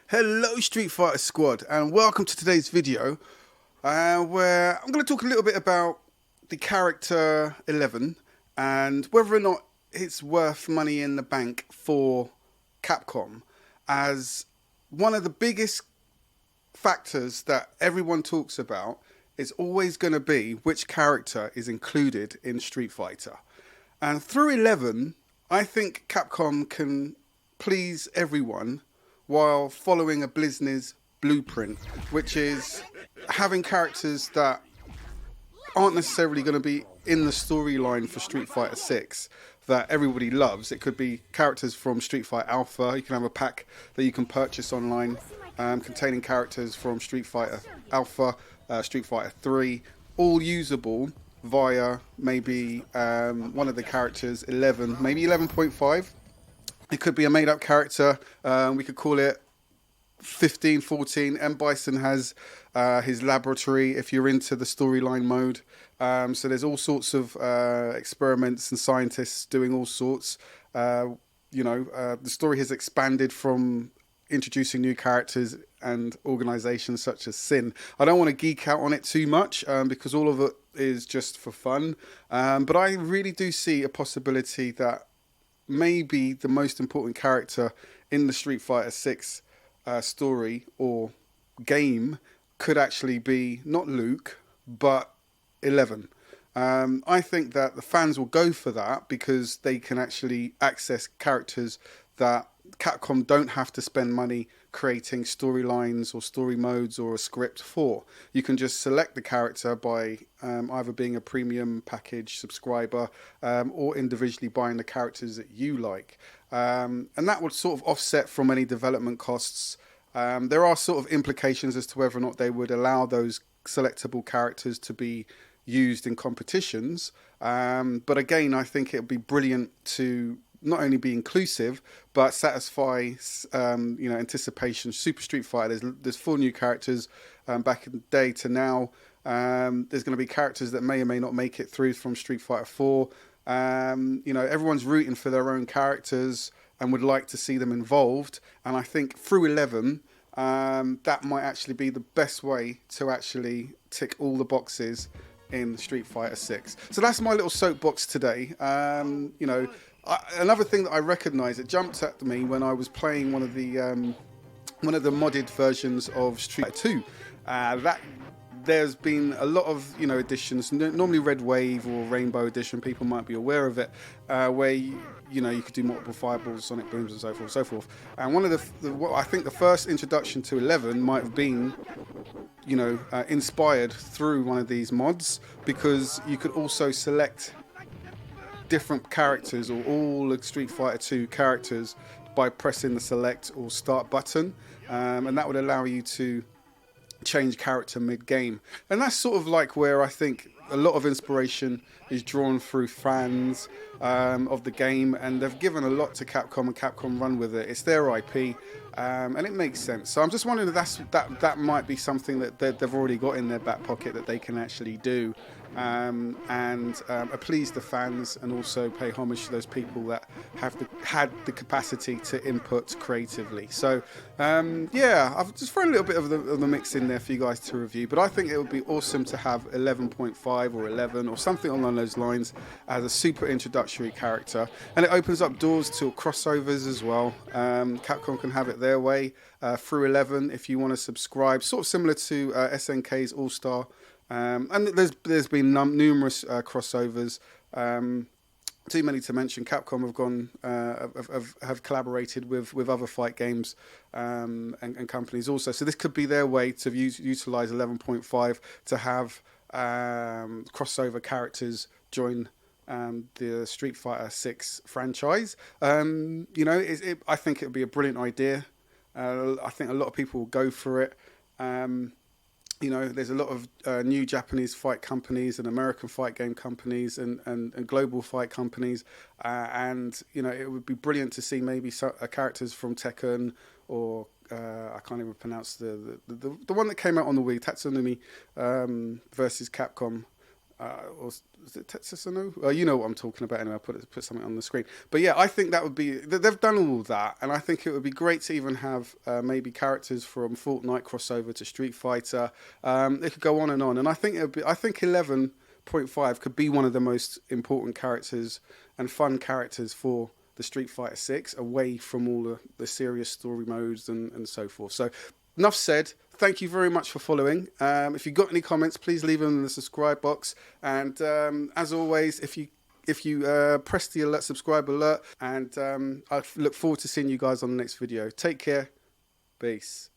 Hello Street Fighter Squad, and welcome to today's video where I'm going to talk a little bit about the character 11 and whether or not it's worth money in the bank for Capcom, as one of the biggest factors that everyone talks about is always going to be which character is included in Street Fighter. And through 11, I think Capcom can please everyone while following a Blizzard's blueprint, which is having characters that aren't necessarily going to be in the storyline for Street Fighter 6 that everybody loves. It could be characters from Street Fighter Alpha. You can have a pack that you can purchase online containing characters from Street Fighter Alpha, Street Fighter 3, all usable via maybe one of the characters, 11, maybe 11.5. It could be a made-up character. We could call it 15, 14. M. Bison has his laboratory if you're into the storyline mode. So there's all sorts of experiments and scientists doing all sorts. The story has expanded from introducing new characters and organizations such as Sin. I don't want to geek out on it too much because all of it is just for fun. But I really do see a possibility that maybe the most important character in the Street Fighter 6 story or game could actually be not Luke, but 11. I think that the fans will go for that because they can actually access characters that Capcom don't have to spend money creating storylines or story modes or a script for. You can just select the character by either being a premium package subscriber or individually buying the characters that you like. And that would sort of offset from any development costs. There are sort of implications as to whether or not they would allow those selectable characters to be used in competitions. But again, I think it would be brilliant to not only be inclusive but satisfy anticipation. Super Street Fighter, there's 4 new characters back in the day to now. There's going to be characters that may or may not make it through from Street Fighter 4. Everyone's rooting for their own characters and would like to see them involved, and I think through 11 that might actually be the best way to actually tick all the boxes in Street Fighter 6. So that's my little soapbox today. Another thing that I recognised, it jumped at me when I was playing one of the modded versions of Street Fighter 2. That there's been a lot of editions. Normally Red Wave or Rainbow Edition, people might be aware of it, where you could do multiple fireballs, sonic booms, and so forth, and so forth. And one of I think the first introduction to 11 might have been inspired through one of these mods, because you could also select different characters or all the Street Fighter 2 characters by pressing the select or start button, and that would allow you to change character mid-game. And that's sort of like where I think a lot of inspiration is drawn through fans of the game, and they've given a lot to Capcom, and Capcom run with it. It's their IP, and it makes sense. So I'm just wondering if that might be something that they've already got in their back pocket that they can actually do, and please the fans, and also pay homage to those people that have had the capacity to input creatively. So I've just thrown a little bit of the mix in there for you guys to review, but I think it would be awesome to have 11.5 or 11 or something along those lines as a super introductory character, and it opens up doors to crossovers as well. Capcom can have it their way through 11 if you want to subscribe, sort of similar to SNK's All-Star. And there's been numerous crossovers. Too many to mention. Capcom have gone have collaborated with other fight games and companies also. So this could be their way to utilize 11.5 to have crossover characters join the Street Fighter 6 franchise. I think it would be a brilliant idea. I think a lot of people will go for it. There's a lot of new Japanese fight companies and American fight game companies and global fight companies. It would be brilliant to see maybe characters from Tekken or I can't even pronounce the one that came out on the Wii, Tatsunumi versus Capcom. or is it Tetsuno? You know what I'm talking about anyway. I put something on the screen. But yeah, I think that would be, they've done all of that, and I think it would be great to even have maybe characters from Fortnite crossover to Street Fighter. It could go on, and I think I think 11.5 could be one of the most important characters and fun characters for the Street Fighter 6, away from all the serious story modes and so forth. So enough said. Thank you very much for following. If you've got any comments, please leave them in the subscribe box. And as always, if you press the subscribe alert, and I look forward to seeing you guys on the next video. Take care. Peace.